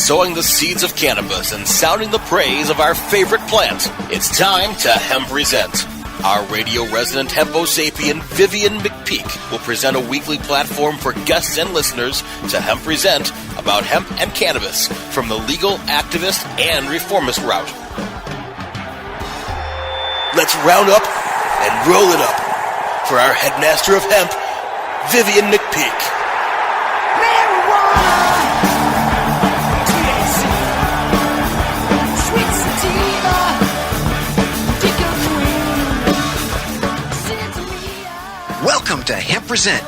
sowing the seeds of cannabis and sounding the praise of our favorite plant. It's time to Hempresent. Our radio resident hempo sapien Vivian McPeak will present a weekly platform for guests and listeners to Hempresent about hemp and cannabis from the legal, activist, and reformist route. Let's round up and roll it up for our headmaster of hemp, Vivian McPeak. Welcome to Hempresent,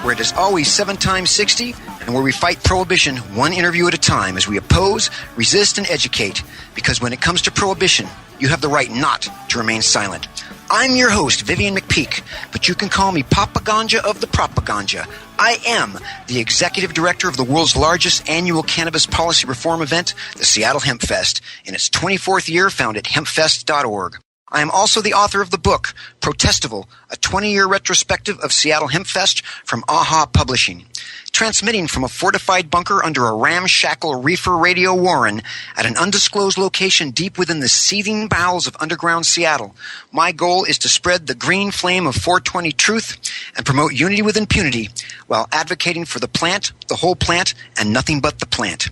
where it is always 7 times 60 and where we fight prohibition one interview at a time as we oppose, resist, and educate. Because when it comes to prohibition, you have the right not to remain silent. I'm your host, Vivian McPeak, but you can call me Papa Ganja of the Propaganda. I am the executive director of the world's largest annual cannabis policy reform event, the Seattle Hemp Fest, in its 24th year, found at hempfest.org. I am also the author of the book, Protestival, a 20-year retrospective of Seattle Hemp Fest from AHA Publishing. Transmitting from a fortified bunker under a ramshackle reefer radio warren at an undisclosed location deep within the seething bowels of underground Seattle, my goal is to spread the green flame of 420 truth and promote unity with impunity while advocating for the plant, the whole plant, and nothing but the plant.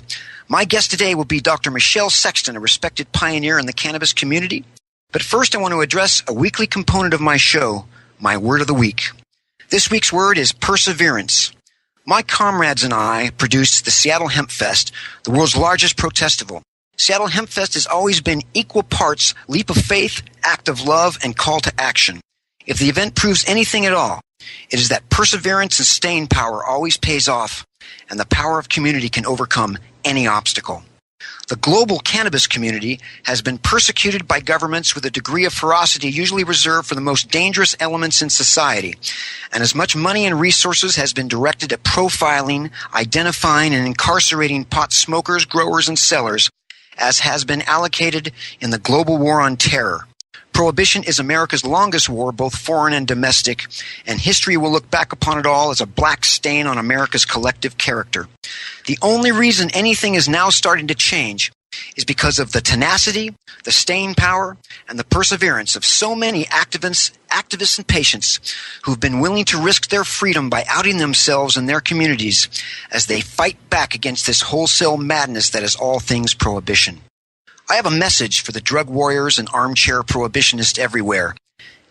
My guest today will be Dr. Michelle Sexton, a respected pioneer in the cannabis community. But first, I want to address a weekly component of my show, my word of the week. This week's word is perseverance. My comrades and I produced the Seattle Hemp Fest, the world's largest protestival. Seattle Hemp Fest has always been equal parts leap of faith, act of love, and call to action. If the event proves anything at all, it is that perseverance and staying power always pays off, and the power of community can overcome any obstacle. The global cannabis community has been persecuted by governments with a degree of ferocity usually reserved for the most dangerous elements in society, and as much money and resources has been directed at profiling, identifying, and incarcerating pot smokers, growers, and sellers as has been allocated in the global war on terror. Prohibition is America's longest war, both foreign and domestic, and history will look back upon it all as a black stain on America's collective character. The only reason anything is now starting to change is because of the tenacity, the staying power, and the perseverance of so many activists and patients who've been willing to risk their freedom by outing themselves and their communities as they fight back against this wholesale madness that is all things prohibition. I have a message for the drug warriors and armchair prohibitionists everywhere.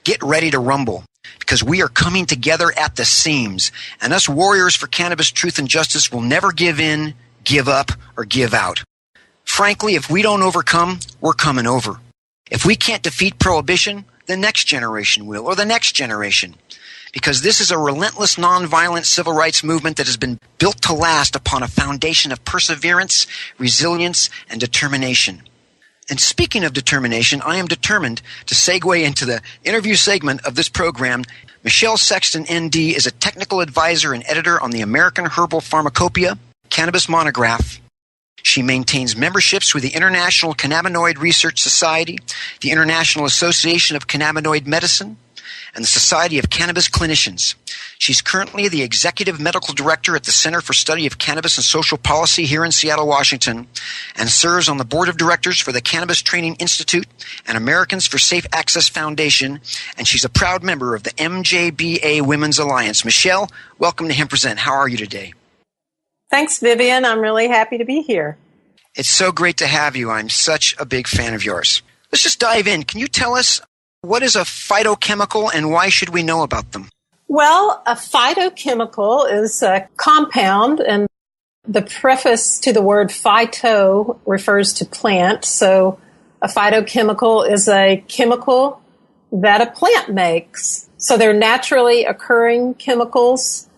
Get ready to rumble, because we are coming together at the seams, and us warriors for cannabis truth and justice will never give in, give up, or give out. Frankly, if we don't overcome, we're coming over. If we can't defeat prohibition, the next generation will, or the next generation. Because this is a relentless, nonviolent civil rights movement that has been built to last upon a foundation of perseverance, resilience, and determination. And speaking of determination, I am determined to segue into the interview segment of this program. Michelle Sexton M.D. is a technical advisor and editor on the American Herbal Pharmacopoeia, Cannabis Monograph. She maintains memberships with the International Cannabinoid Research Society, the International Association of Cannabinoid Medicine, and the Society of Cannabis Clinicians. She's currently the Executive Medical Director at the Center for Study of Cannabis and Social Policy here in Seattle, Washington, and serves on the Board of Directors for the Cannabis Training Institute and Americans for Safe Access Foundation, and she's a proud member of the MJBA Women's Alliance. Michelle, welcome to Hempresent. How are you today? Thanks, Vivian. I'm really happy to be here. It's so great to have you. I'm such a big fan of yours. Let's just dive in. Can you tell us what is a phytochemical and why should we know about them? Well, a phytochemical is a compound, and the preface to the word phyto refers to plant. So a phytochemical is a chemical that a plant makes. So they're naturally occurring chemicals.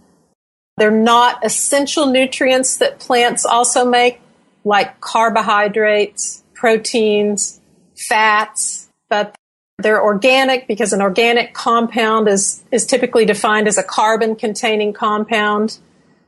They're not essential nutrients that plants also make, like carbohydrates, proteins, fats, but they're organic because an organic compound is typically defined as a carbon-containing compound.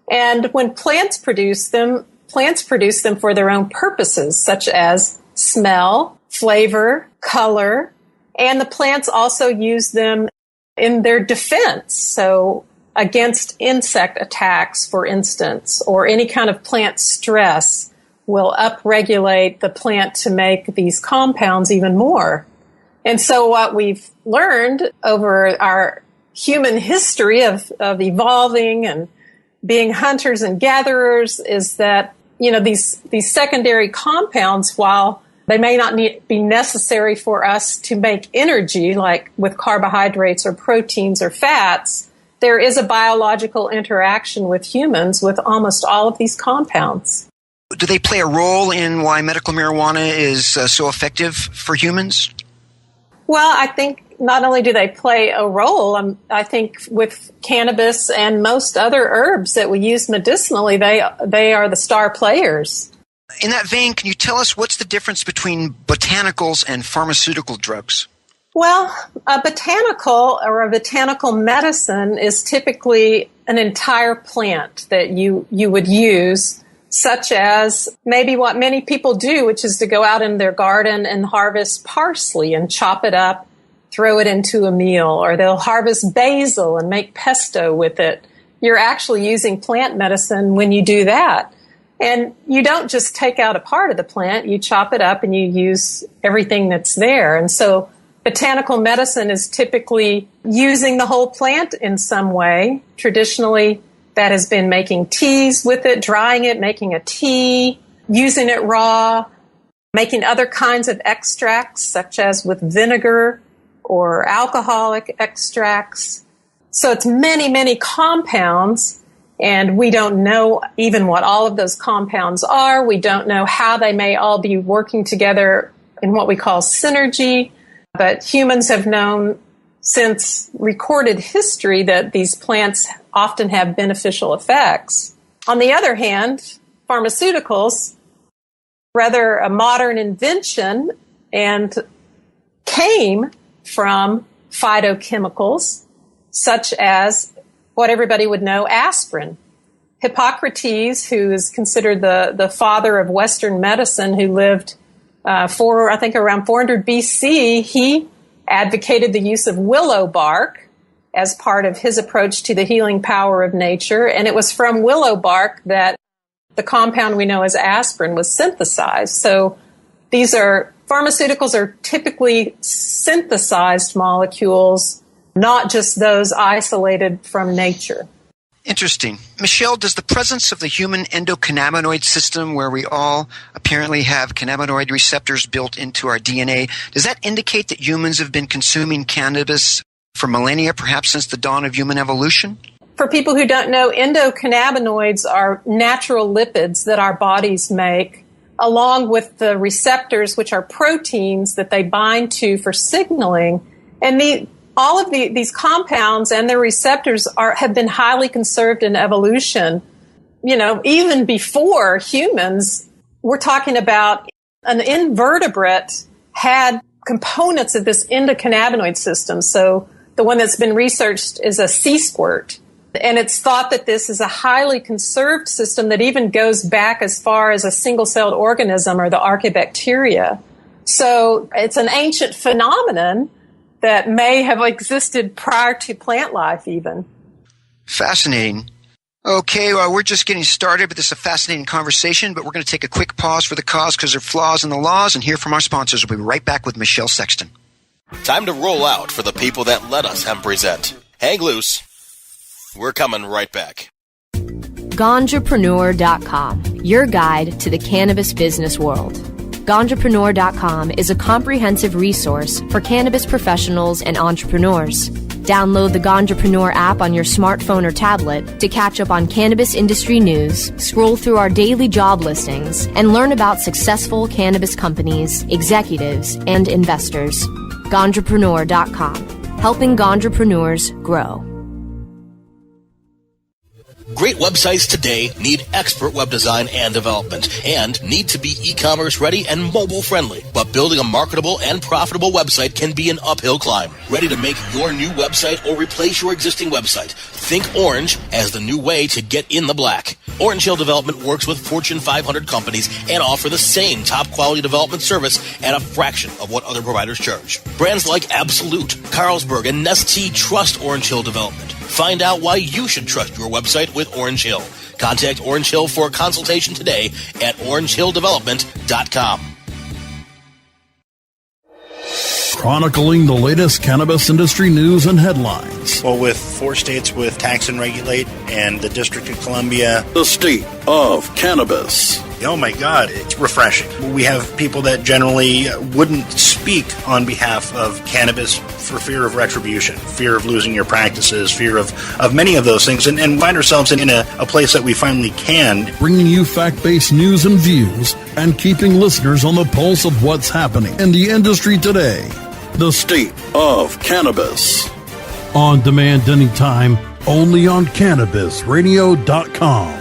And when plants produce them for their own purposes, such as smell, flavor, color, and the plants also use them in their defense. So against insect attacks, for instance, or any kind of plant stress, will upregulate the plant to make these compounds even more. And so what we've learned over our human history of evolving and being hunters and gatherers is that, these secondary compounds, while they may not be necessary for us to make energy, like with carbohydrates or proteins or fats, there is a biological interaction with humans with almost all of these compounds. Do they play a role in why medical marijuana is so effective for humans? Well, I think not only do they play a role, I think with cannabis and most other herbs that we use medicinally, they are the star players. In that vein, can you tell us what's the difference between botanicals and pharmaceutical drugs? Well, a botanical or a botanical medicine is typically an entire plant that you would use, such as maybe what many people do, which is to go out in their garden and harvest parsley and chop it up, throw it into a meal, or they'll harvest basil and make pesto with it. You're actually using plant medicine when you do that. And you don't just take out a part of the plant, you chop it up and you use everything that's there. And so botanical medicine is typically using the whole plant in some way. Traditionally, that has been making teas with it, drying it, making a tea, using it raw, making other kinds of extracts, such as with vinegar or alcoholic extracts. So it's many, many compounds. And we don't know even what all of those compounds are. We don't know how they may all be working together in what we call synergy. But humans have known since recorded history that these plants often have beneficial effects. On the other hand, pharmaceuticals, rather a modern invention, and came from phytochemicals, such as what everybody would know, aspirin. Hippocrates, who is considered the father of Western medicine, who lived around 400 BC, he advocated the use of willow bark as part of his approach to the healing power of nature. And it was from willow bark that the compound we know as aspirin was synthesized. So pharmaceuticals are typically synthesized molecules, not just those isolated from nature. Interesting. Michelle, does the presence of the human endocannabinoid system, where we all apparently have cannabinoid receptors built into our DNA, does that indicate that humans have been consuming cannabis for millennia, perhaps since the dawn of human evolution? For people who don't know, endocannabinoids are natural lipids that our bodies make, along with the receptors, which are proteins that they bind to for signaling. And all of these compounds and their receptors have been highly conserved in evolution. Even before humans, we're talking about an invertebrate had components of this endocannabinoid system. So the one that's been researched is a sea squirt. And it's thought that this is a highly conserved system that even goes back as far as a single-celled organism or the archaebacteria. So it's an ancient phenomenon that may have existed prior to plant life even. Fascinating. Okay, well, we're just getting started, but this is a fascinating conversation, but we're going to take a quick pause for the cause because there are flaws in the laws and hear from our sponsors. We'll be right back with Michelle Sexton. Time to roll out for the people that let us Hempresent. Hang loose. We're coming right back. Ganjapreneur.com, your guide to the cannabis business world. Ganjapreneur.com is a comprehensive resource for cannabis professionals and entrepreneurs. Download the Ganjapreneur app on your smartphone or tablet to catch up on cannabis industry news, scroll through our daily job listings, and learn about successful cannabis companies, executives, and investors. Ganjapreneur.com, helping Ganjapreneurs grow. Great websites today need expert web design and development and need to be e-commerce ready and mobile friendly. But building a marketable and profitable website can be an uphill climb. Ready to make your new website or replace your existing website? Think Orange as the new way to get in the black. Orange Hill Development works with Fortune 500 companies and offer the same top quality development service at a fraction of what other providers charge. Brands like Absolute, Carlsberg, and Nestea trust Orange Hill Development. Find out why you should trust your website with Orange Hill. Contact Orange Hill for a consultation today at orangehilldevelopment.com. Chronicling the latest cannabis industry news and headlines. Well, with 4 states with tax and regulate and the District of Columbia. The state of cannabis. Oh my God, it's refreshing. We have people that generally wouldn't speak on behalf of cannabis for fear of retribution, fear of losing your practices, fear of many of those things, and find ourselves in a place that we finally can. Bringing you fact-based news and views and keeping listeners on the pulse of what's happening in the industry today. The state of cannabis. On demand anytime, only on CannabisRadio.com.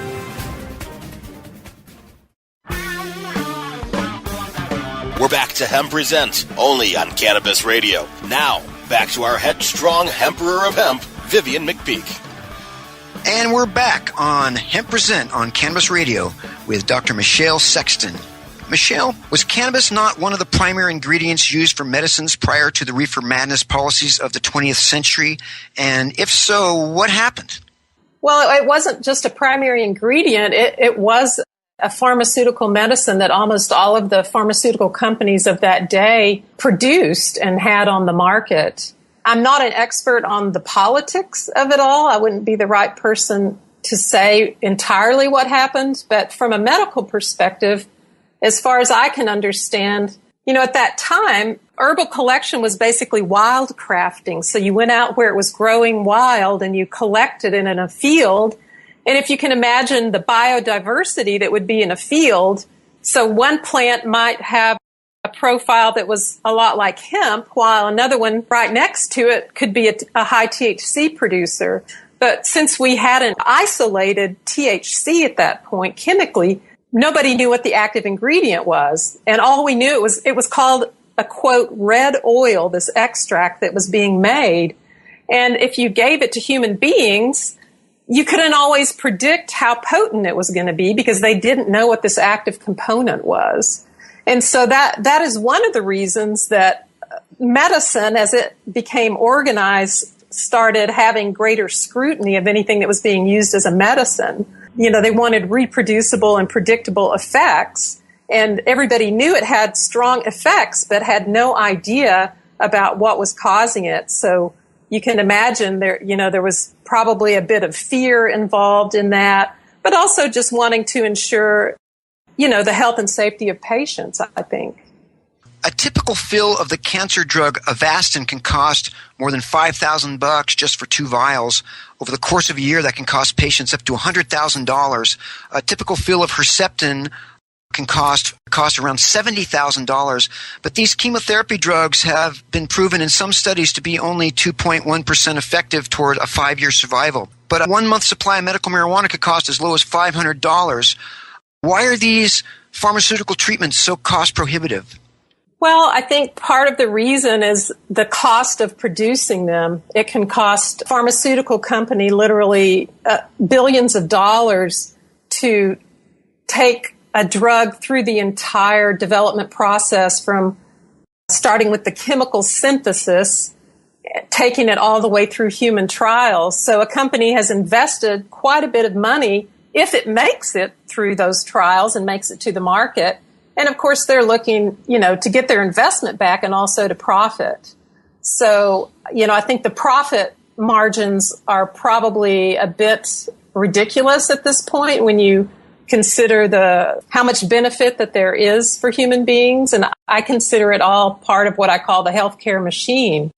We're back to Hempresent, only on Cannabis Radio. Now, back to our headstrong Emperor of Hemp, Vivian McPeak. And we're back on Hempresent on Cannabis Radio with Dr. Michelle Sexton. Michelle, was cannabis not one of the primary ingredients used for medicines prior to the reefer madness policies of the 20th century? And if so, what happened? Well, it wasn't just a primary ingredient. It was a pharmaceutical medicine that almost all of the pharmaceutical companies of that day produced and had on the market. I'm not an expert on the politics of it all. I wouldn't be the right person to say entirely what happened. But from a medical perspective, as far as I can understand, at that time, herbal collection was basically wild crafting. So you went out where it was growing wild and you collected it in a field. And if you can imagine the biodiversity that would be in a field, so one plant might have a profile that was a lot like hemp, while another one right next to it could be a high THC producer. But since we hadn't isolated THC at that point chemically, nobody knew what the active ingredient was. And all we knew it was called a, quote, red oil, this extract that was being made. And if you gave it to human beings, you couldn't always predict how potent it was going to be because they didn't know what this active component was. And so that is one of the reasons that medicine, as it became organized, started having greater scrutiny of anything that was being used as a medicine. They wanted reproducible and predictable effects, and everybody knew it had strong effects, but had no idea about what was causing it. So you can imagine there was probably a bit of fear involved in that, but also just wanting to ensure, the health and safety of patients, I think. A typical fill of the cancer drug Avastin can cost more than $5,000 just for 2 vials. Over the course of a year, that can cost patients up to $100,000. A typical fill of Herceptin can cost around $70,000. But these chemotherapy drugs have been proven in some studies to be only 2.1% effective toward a 5-year survival. But a 1-month supply of medical marijuana could cost as low as $500. Why are these pharmaceutical treatments so cost prohibitive? Well, I think part of the reason is the cost of producing them. It can cost a pharmaceutical company literally billions of dollars to take a drug through the entire development process, from starting with the chemical synthesis, taking it all the way through human trials. So a company has invested quite a bit of money if it makes it through those trials and makes it to the market. And of course, they're looking, to get their investment back and also to profit. So, I think the profit margins are probably a bit ridiculous at this point when you consider how much benefit that there is for human beings. And I consider it all part of what I call the healthcare machine.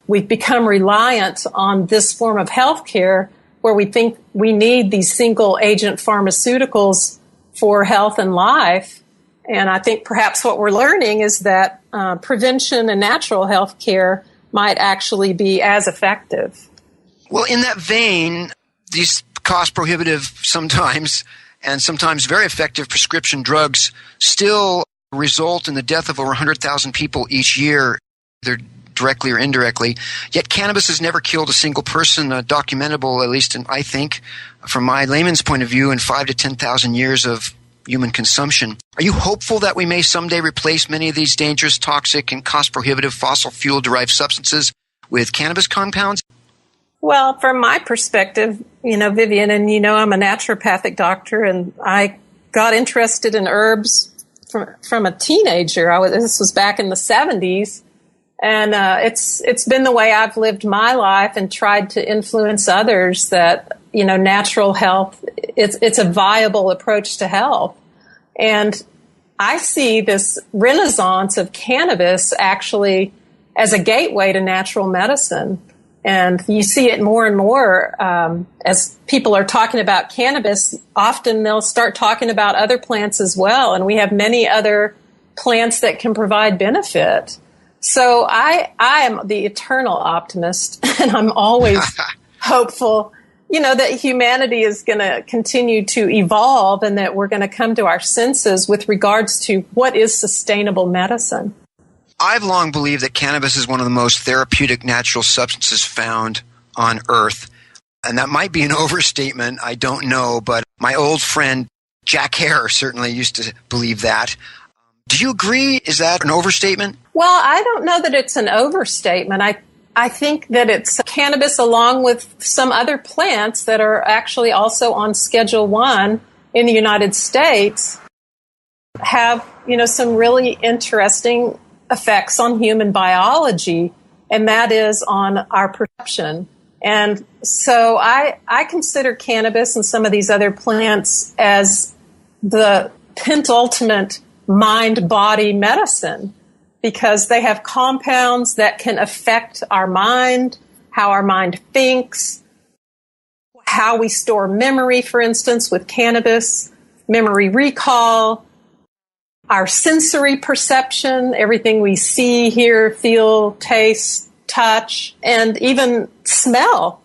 We've become reliant on this form of healthcare where we think we need these single agent pharmaceuticals for health and life. And I think perhaps what we're learning is that prevention and natural health care might actually be as effective. Well, in that vein, these cost-prohibitive sometimes and sometimes very effective prescription drugs still result in the death of over 100,000 people each year, either directly or indirectly. Yet cannabis has never killed a single person, documentable, at least I think, from my layman's point of view, in 5,000 to 10,000 years of human consumption. Are you hopeful that we may someday replace many of these dangerous, toxic, and cost-prohibitive fossil fuel-derived substances with cannabis compounds? Well, from my perspective, Vivian, and I'm a naturopathic doctor, and I got interested in herbs from a teenager. This was back in the 70s, and it's been the way I've lived my life and tried to influence others that natural health, it's a viable approach to health. And I see this renaissance of cannabis actually as a gateway to natural medicine. And you see it more and more as people are talking about cannabis. Often they'll start talking about other plants as well. And we have many other plants that can provide benefit. So I am the eternal optimist, and I'm always hopeful, that humanity is going to continue to evolve and that we're going to come to our senses with regards to what is sustainable medicine. I've long believed that cannabis is one of the most therapeutic natural substances found on Earth. And that might be an overstatement, I don't know, but my old friend Jack Hare certainly used to believe that. Do you agree? Is that an overstatement? Well, I don't know that it's an overstatement. I think that it's cannabis along with some other plants that are actually also on Schedule I in the United States have, some really interesting effects on human biology, and that is on our perception. And so I consider cannabis and some of these other plants as the penultimate mind-body medicine, because they have compounds that can affect our mind, how our mind thinks, how we store memory, for instance, with cannabis, memory recall, our sensory perception, everything we see, hear, feel, taste, touch, and even smell.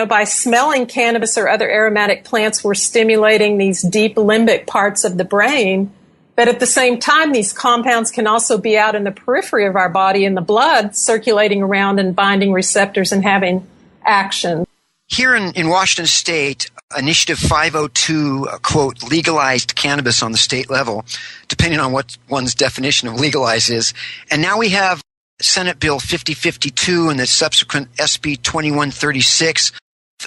By smelling cannabis or other aromatic plants, we're stimulating these deep limbic parts of the brain. But at the same time, these compounds can also be out in the periphery of our body, in the blood, circulating around and binding receptors and having action. Here in Washington State, Initiative 502, quote, legalized cannabis on the state level, depending on what one's definition of legalize is. And now we have Senate Bill 5052 and the subsequent SB 2136,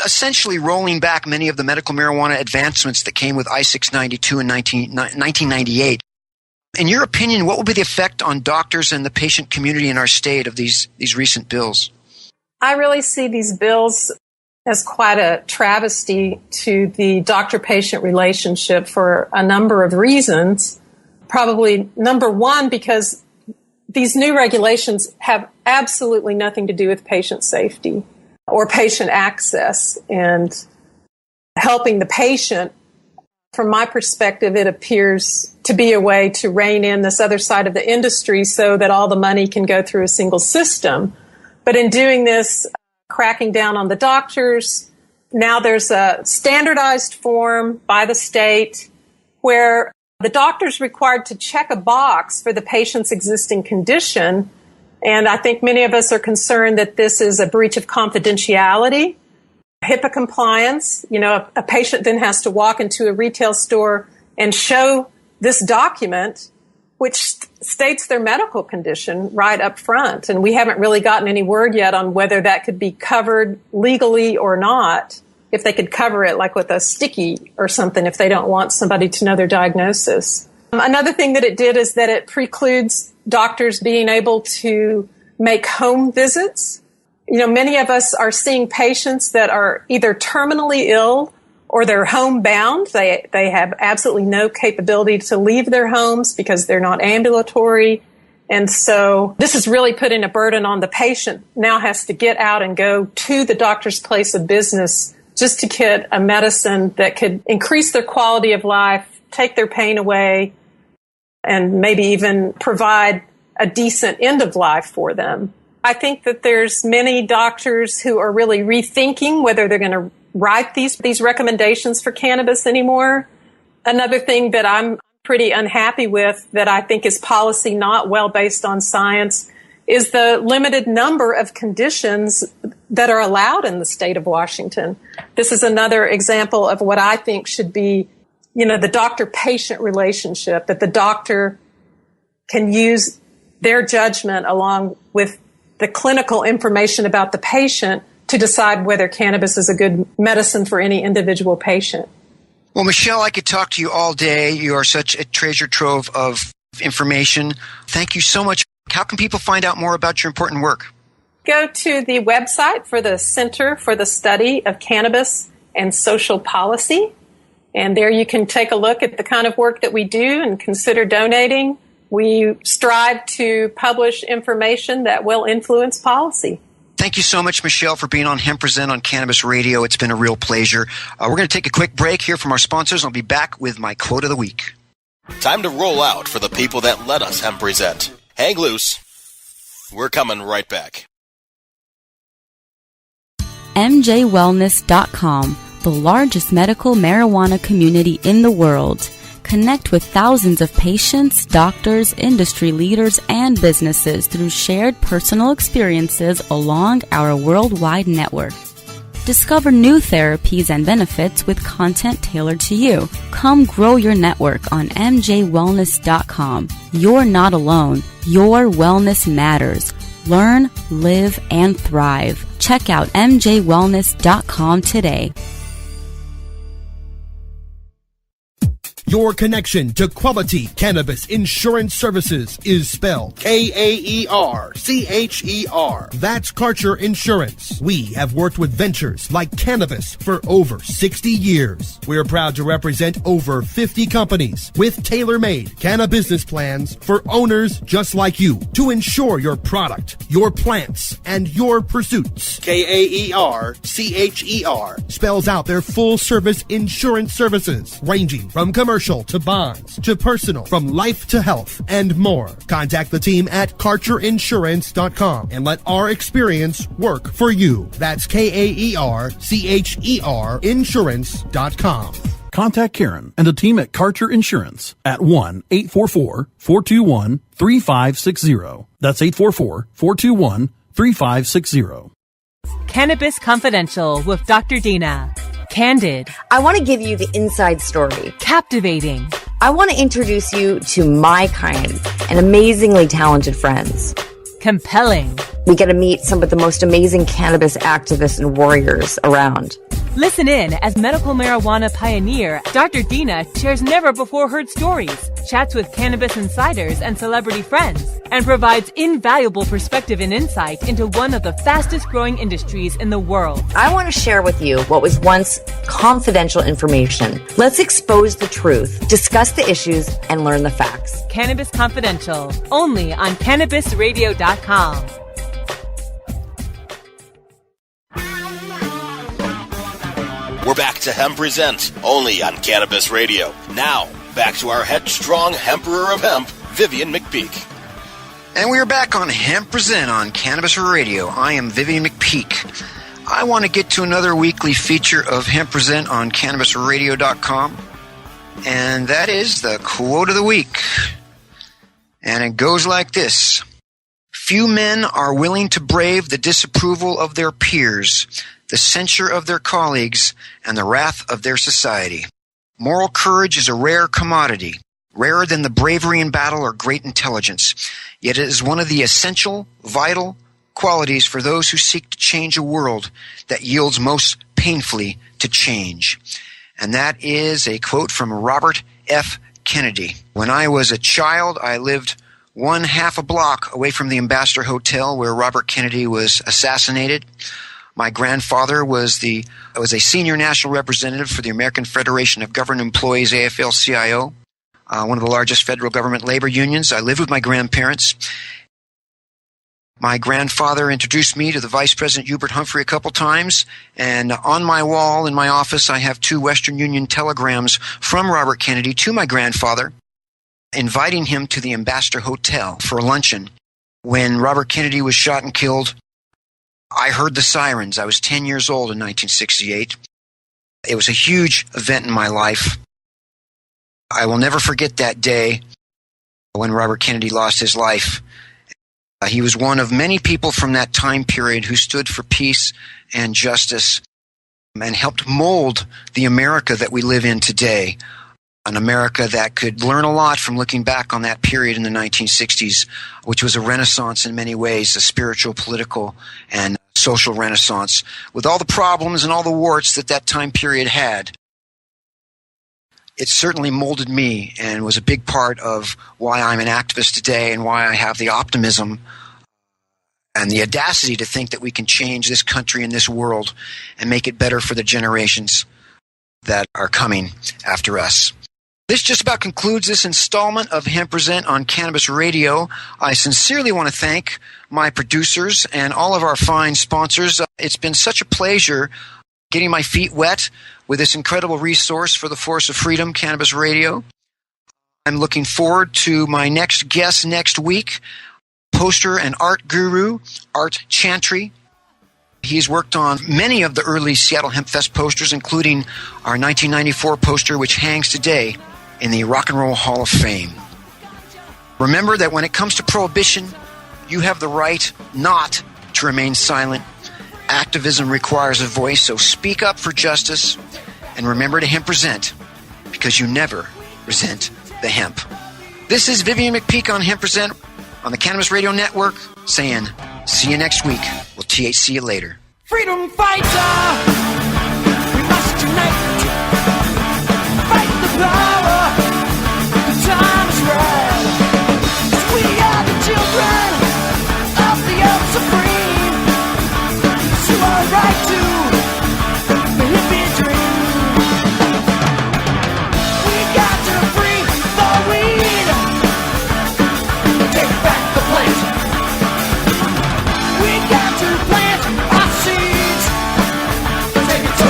essentially rolling back many of the medical marijuana advancements that came with I-692 in 1998. In your opinion, what will be the effect on doctors and the patient community in our state of these recent bills? I really see these bills as quite a travesty to the doctor-patient relationship for a number of reasons. Probably number one, because these new regulations have absolutely nothing to do with patient safety or patient access and helping the patient. From my perspective, it appears to be a way to rein in this other side of the industry so that all the money can go through a single system. But in doing this, cracking down on the doctors, now there's a standardized form by the state where the doctor's required to check a box for the patient's existing condition. And I think many of us are concerned that this is a breach of confidentiality, HIPAA compliance. A patient then has to walk into a retail store and show this document, which states their medical condition right up front. And we haven't really gotten any word yet on whether that could be covered legally or not, if they could cover it like with a sticky or something, if they don't want somebody to know their diagnosis. Another thing that it did is that it precludes doctors being able to make home visits. Many of us are seeing patients that are either terminally ill or they're homebound. They have absolutely no capability to leave their homes because they're not ambulatory. And so this is really putting a burden on the patient. Now has to get out and go to the doctor's place of business just to get a medicine that could increase their quality of life, take their pain away, and maybe even provide a decent end of life for them. I think that there's many doctors who are really rethinking whether they're going to write these recommendations for cannabis anymore. Another thing that I'm pretty unhappy with, that I think is policy not well based on science, is the limited number of conditions that are allowed in the state of Washington. This is another example of what I think should be, the doctor-patient relationship, that the doctor can use their judgment along with the clinical information about the patient to decide whether cannabis is a good medicine for any individual patient. Well, Michelle, I could talk to you all day. You are such a treasure trove of information. Thank you so much. How can people find out more about your important work? Go to the website for the Center for the Study of Cannabis and Social Policy, and there you can take a look at the kind of work that we do and consider donating. We strive to publish information that will influence policy. Thank you so much, Michelle, for being on Hempresent on Cannabis Radio. It's been a real pleasure. We're going to take a quick break here from our sponsors. I'll be back with my quote of the week. Time to roll out for the people that let us Hempresent. Hang loose. We're coming right back. MJWellness.com, the largest medical marijuana community in the world. Connect with thousands of patients, doctors, industry leaders, and businesses through shared personal experiences along our worldwide network. Discover new therapies and benefits with content tailored to you. Come grow your network on MJWellness.com. You're not alone. Your wellness matters. Learn, live, and thrive. Check out MJWellness.com today. Your connection to quality cannabis insurance services is spelled K-A-E-R-C-H-E-R. That's Karcher Insurance. We have worked with ventures like Cannabis for over 60 years. We're proud to represent over 50 companies with tailor-made cannabis plans for owners just like you to insure your product, your plants, and your pursuits. K-A-E-R-C-H-E-R spells out their full-service insurance services ranging from commercial to bonds, to personal, from life to health, and more. Contact the team at KarcherInsurance.com and let our experience work for you. That's K-A-E-R-C-H-E-R Insurance.com. Contact Karen and the team at Karcher Insurance at 1-844-421-3560. That's 844-421-3560. Cannabis Confidential with Dr. Dina. Candid. I want to give you the inside story. Captivating. I want to introduce you to my kind and amazingly talented friends. Compelling. We get to meet some of the most amazing cannabis activists and warriors around. Listen in as medical marijuana pioneer Dr. Dina shares never-before-heard stories, chats with cannabis insiders and celebrity friends, and provides invaluable perspective and insight into one of the fastest-growing industries in the world. I want to share with you what was once confidential information. Let's expose the truth, discuss the issues, and learn the facts. Cannabis Confidential, only on CannabisRadio.com. We're back to Hempresent, only on Cannabis Radio. Now, back to our headstrong Emperor of Hemp, Vivian McPeak. And we are back on Hempresent on Cannabis Radio. I am Vivian McPeak. I want to get to another weekly feature of Hempresent on CannabisRadio.com, and that is the quote of the week. And it goes like this. Few men are willing to brave the disapproval of their peers, the censure of their colleagues, and the wrath of their society. Moral courage is a rare commodity, rarer than the bravery in battle or great intelligence. Yet it is one of the essential, vital qualities for those who seek to change a world that yields most painfully to change. And that is a quote from Robert F. Kennedy. When I was a child, I lived one half a block away from the Ambassador Hotel where Robert Kennedy was assassinated. My grandfather was a senior national representative for the American Federation of Government Employees, AFL-CIO, one of the largest federal government labor unions. I lived with my grandparents. My grandfather introduced me to the Vice President Hubert Humphrey a couple times, and on my wall in my office I have 2 Western Union telegrams from Robert Kennedy to my grandfather, inviting him to the Ambassador Hotel for a luncheon. When Robert Kennedy was shot and killed, I heard the sirens. I was 10 years old in 1968. It was a huge event in my life. I will never forget that day when Robert Kennedy lost his life. He was one of many people from that time period who stood for peace and justice and helped mold the America that we live in today. An America that could learn a lot from looking back on that period in the 1960s, which was a renaissance in many ways, a spiritual, political, and social renaissance, with all the problems and all the warts that time period had. It certainly molded me and was a big part of why I'm an activist today and why I have the optimism and the audacity to think that we can change this country and this world and make it better for the generations that are coming after us. This just about concludes this installment of Hempresent on Cannabis Radio. I sincerely want to thank my producers and all of our fine sponsors. It's been such a pleasure getting my feet wet with this incredible resource for the force of freedom, Cannabis Radio. I'm looking forward to my next guest next week, poster and art guru, Art Chantry. He's worked on many of the early Seattle Hemp Fest posters, including our 1994 poster, which hangs today in the Rock and Roll Hall of Fame. Remember that when it comes to prohibition, you have the right not to remain silent. Activism requires a voice, so speak up for justice, and remember to hempresent, because you never resent the hemp. This is Vivian McPeak on Hempresent on the Cannabis Radio Network, saying, see you next week. We'll THC you later. Freedom fighter, we must unite. Fight the power, the time is right. 'Cause we are the children of the earth supreme. So our right to the hippie dream. We got to free the weed. Take back the plant. We got to plant our seeds. Take it to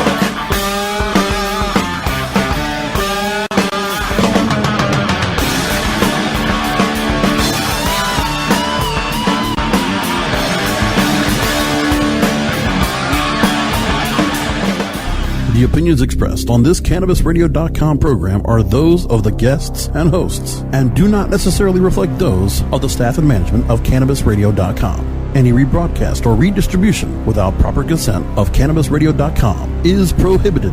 The opinions expressed on this CannabisRadio.com program are those of the guests and hosts and do not necessarily reflect those of the staff and management of CannabisRadio.com. Any rebroadcast or redistribution without proper consent of CannabisRadio.com is prohibited.